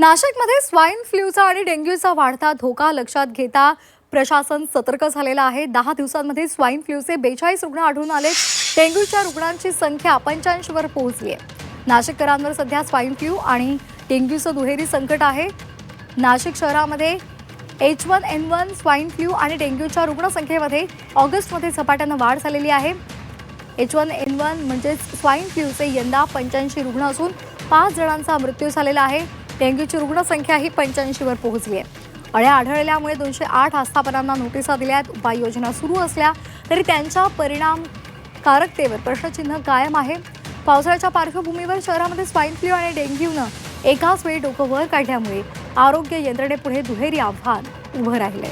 नाशिकमध्ये स्वाईन फ्लूचा आणि डेंग्यूचा वाढता धोका लक्षात घेता प्रशासन सतर्क झालेलं आहे। 10 दिवसांमध्ये स्वाईन फ्लूचे 42 रुग्ण आढळून आले। डेंग्यूच्या रुग्णांची संख्या 85 वर पोहोचली आहे। नाशिककरांवर सध्या स्वाईन फ्लू आणि डेंग्यूचं दुहेरी संकट आहे। नाशिक शहरामध्ये H1N1 स्वाईन फ्लू आणि डेंग्यूच्या रुग्णसंख्येमध्ये ऑगस्टमध्ये झपाट्याने वाढ झालेली आहे। H1N1 म्हणजे स्वाईन फ्लूचे यंदा 85 रुग्ण असून 5 जणांचा मृत्यू झालेला आहे। डेंग्यूची रुग्णसंख्या ही 85 वर पोहोचली आहे। अळ्या आढळल्यामुळे 208 आस्थापनांना नोटिसा दिल्या आहेत। उपाययोजना सुरू असल्या तरी त्यांच्या परिणामकारकतेवर प्रश्नचिन्ह कायम आहे। पावसाळ्याच्या पार्श्वभूमीवर शहरामध्ये स्वाईन फ्लू आणि डेंग्यूनं एकाच वेळी डोकं वर काढल्यामुळे आरोग्य यंत्रणेपुढे दुहेरी आव्हान उभं राहिलंय।